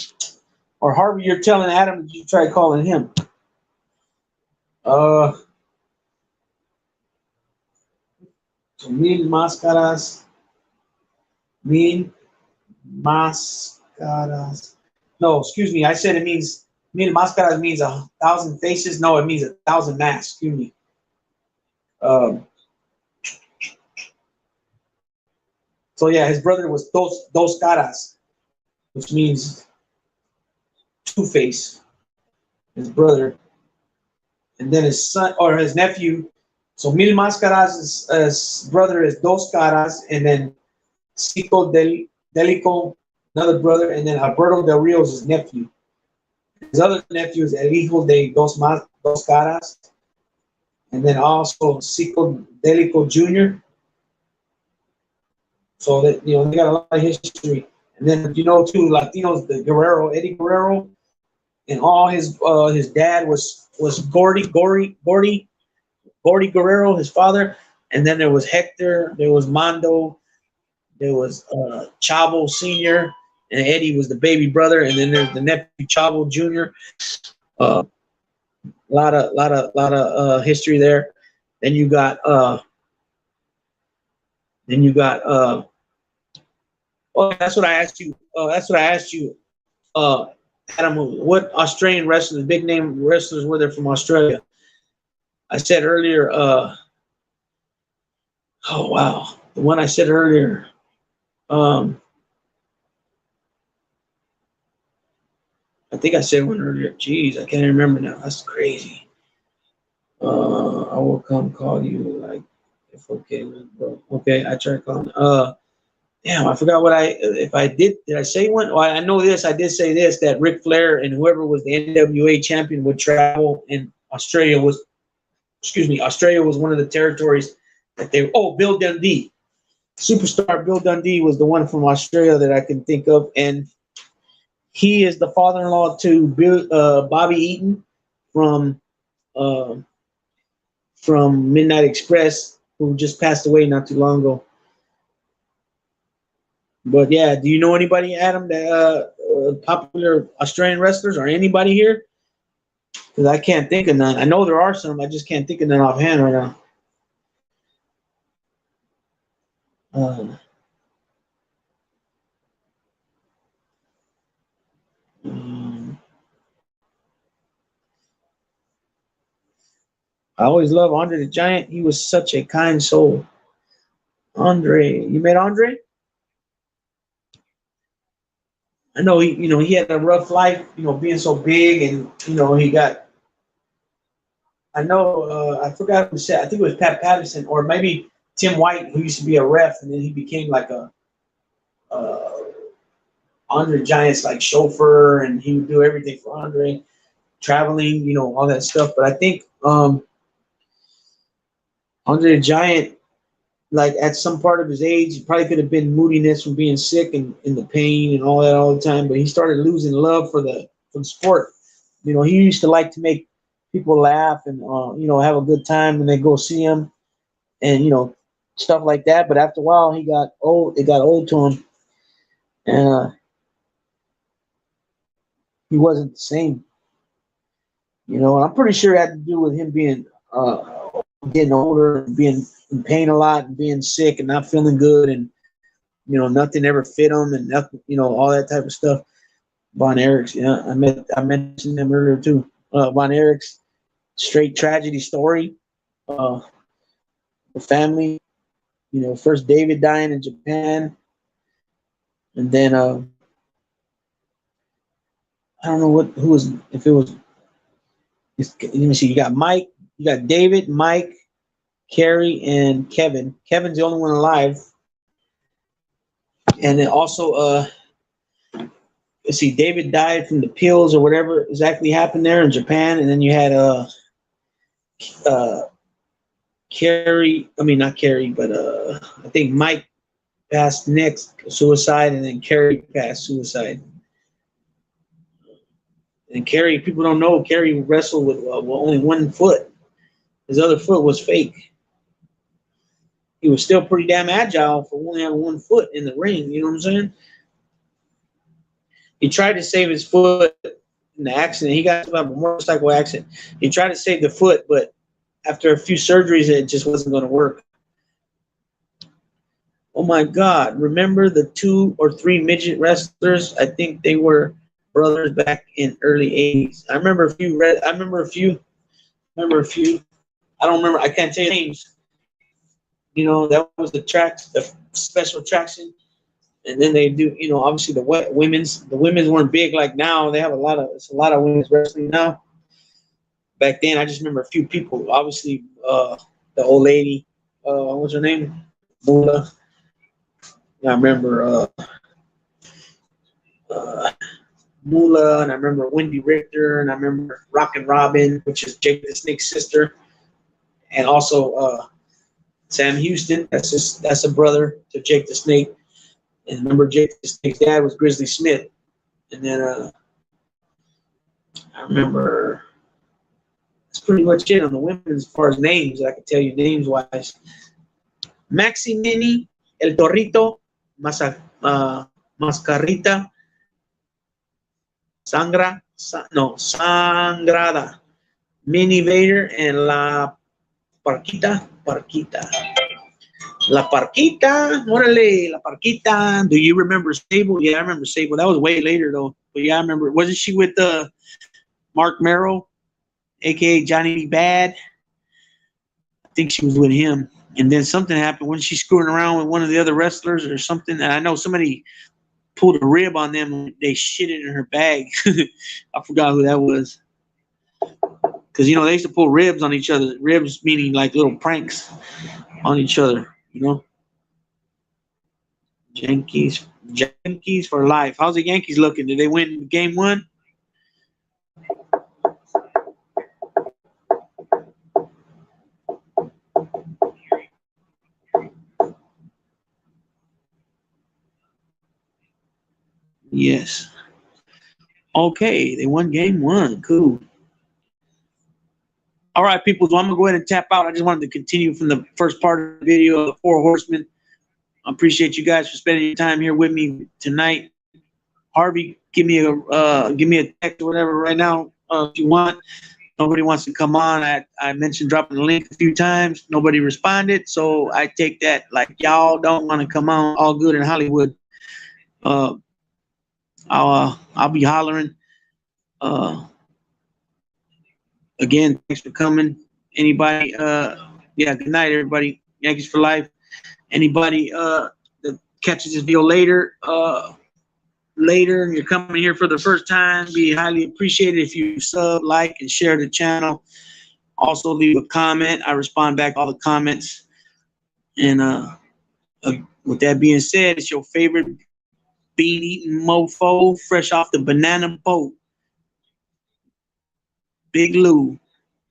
or Harvey, you're telling Adam that you tried calling him. So mil máscaras. No, excuse me. I said it means mil máscaras means 1,000 faces. No, it means 1,000 masks. Excuse me. So yeah, his brother was dos caras, which means two-face. His brother, and then his son or his nephew. So Mil Máscaras' his brother is Dos Caras, and then Cico Delico, another brother, and then Alberto Del Rio is his nephew. His other nephew is El Hijo de Dos Caras, and then also Cico Delico Jr. So that they got a lot of history. And then too, Latinos, the Guerrero, Eddie Guerrero, and all his dad was Gordy Guerrero, his father, and then there was Hector, there was Mondo, there was Chavo Senior, and Eddie was the baby brother, and then there's the nephew Chavo Junior. Lot of history there. Then you got oh, that's what I asked you. Adam, what Australian wrestlers, big name wrestlers, were there from Australia? I said earlier, oh wow, the one I said earlier, I think I said one earlier. Jeez, I can't remember now. That's crazy. I will come call you like if okay, bro. Okay, I tried calling. Damn, I forgot if I did I say one? Well, I know this. I did say this, that Ric Flair and whoever was the NWA champion would travel, and Australia was one of the territories that Bill Dundee. Superstar Bill Dundee was the one from Australia that I can think of, and he is the father-in-law to Bobby Eaton from Midnight Express, who just passed away not too long ago. But yeah, do you know anybody, Adam, that popular Australian wrestlers, or anybody here? Because I can't think of none. I know there are some. I just can't think of none offhand right now. I always love Andre the Giant. He was such a kind soul. Andre, you met Andre? I know he had a rough life, being so big, and he got I know, I forgot who said, I think it was Pat Patterson or maybe Tim White, who used to be a ref, and then he became like a uh, Andre Giant's like chauffeur, and he would do everything for Andre, traveling, you know, all that stuff. But I think Andre the Giant, like at some part of his age, it probably could have been moodiness from being sick and in the pain and all that all the time. But he started losing love for the sport. You know, he used to like to make people laugh and you know, have a good time when they go see him and you know, stuff like that. But after a while, he got old. It got old to him, and he wasn't the same. You know, and I'm pretty sure it had to do with him being getting older, and being in pain a lot, and being sick and not feeling good, and you know, nothing ever fit him, and nothing, you know, all that type of stuff. Von Erichs, yeah, I mentioned him earlier too. Von Erichs, straight tragedy story. Uh, the family, you know, first David dying in Japan, and then I don't know who was, if it was. Let me see. You got Mike, you got David, Mike, Carrie, and Kevin. Kevin's the only one alive, and then also let's see, David died from the pills or whatever exactly happened there in Japan, and then you had uh Carrie. I mean, not Carrie, but I think Mike passed next suicide, and then Carrie passed suicide. And Carrie, people don't know, Carrie wrestled with only one foot. His other foot was fake. He was still pretty damn agile for only having one foot in the ring. You know what I'm saying? He tried to save his foot in the accident. He got into a motorcycle accident. He tried to save the foot, but after a few surgeries, it just wasn't going to work. Oh my God! Remember the 2 or 3 midget wrestlers? I think they were brothers back in early '80s. I remember a few. I remember a few. I don't remember. I can't tell you names. You know, that was the special attraction. And then they do, you know, obviously the women's weren't big like now. They have it's a lot of women's wrestling now. Back then, I just remember a few people. Obviously, the old lady, what's her name? Mula. I remember uh, Mula, and I remember Wendy Richter, and I remember Rockin' Robin, which is Jake the Snake's sister, and also Sam Houston. That's a brother to Jake the Snake. And remember, Jake the Snake's dad was Grizzly Smith. And then I remember that's pretty much it on the women as far as names. I can tell you names wise. Maxi Mini, El Torrito, Mascarita, Sangrada, Mini Vader, and La Parquita. La Parquita, órale, La Parquita. Do you remember Sable? Yeah, I remember Sable. That was way later though. But yeah, I remember. Wasn't she with Mark Merrill, aka Johnny B. Bad? I think she was with him. And then something happened. Wasn't she screwing around with one of the other wrestlers or something? And I know somebody pulled a rib on them. They shit it in her bag. I forgot who that was. Because, you know, they used to pull ribs on each other. Ribs meaning like little pranks on each other, you know. Yankees for life. How's the Yankees looking? Did they win game 1? Yes. Okay, they won game 1. Cool. All right, people. So I'm gonna go ahead and tap out. I just wanted to continue from the first part of the video of the 4 Horsemen. I appreciate you guys for spending your time here with me tonight. Harvey, give me a text or whatever right now if you want. Nobody wants to come on. I mentioned dropping the link a few times. Nobody responded, so I take that like y'all don't want to come on. All good in Hollywood. I'll be hollering. Again, thanks for coming. Anybody? Yeah. Good night, everybody. Yankees for life. Anybody that catches this video later, and you're coming here for the first time, be highly appreciated if you sub, like, and share the channel. Also leave a comment. I respond back all the comments. And with that being said, it's your favorite bean eating mofo, fresh off the banana boat, Big Lou.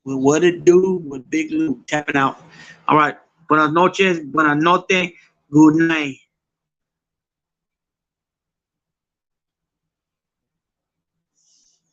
With what it do with Big Lou tapping out. All right. Buenas noches, buenas noches, good night.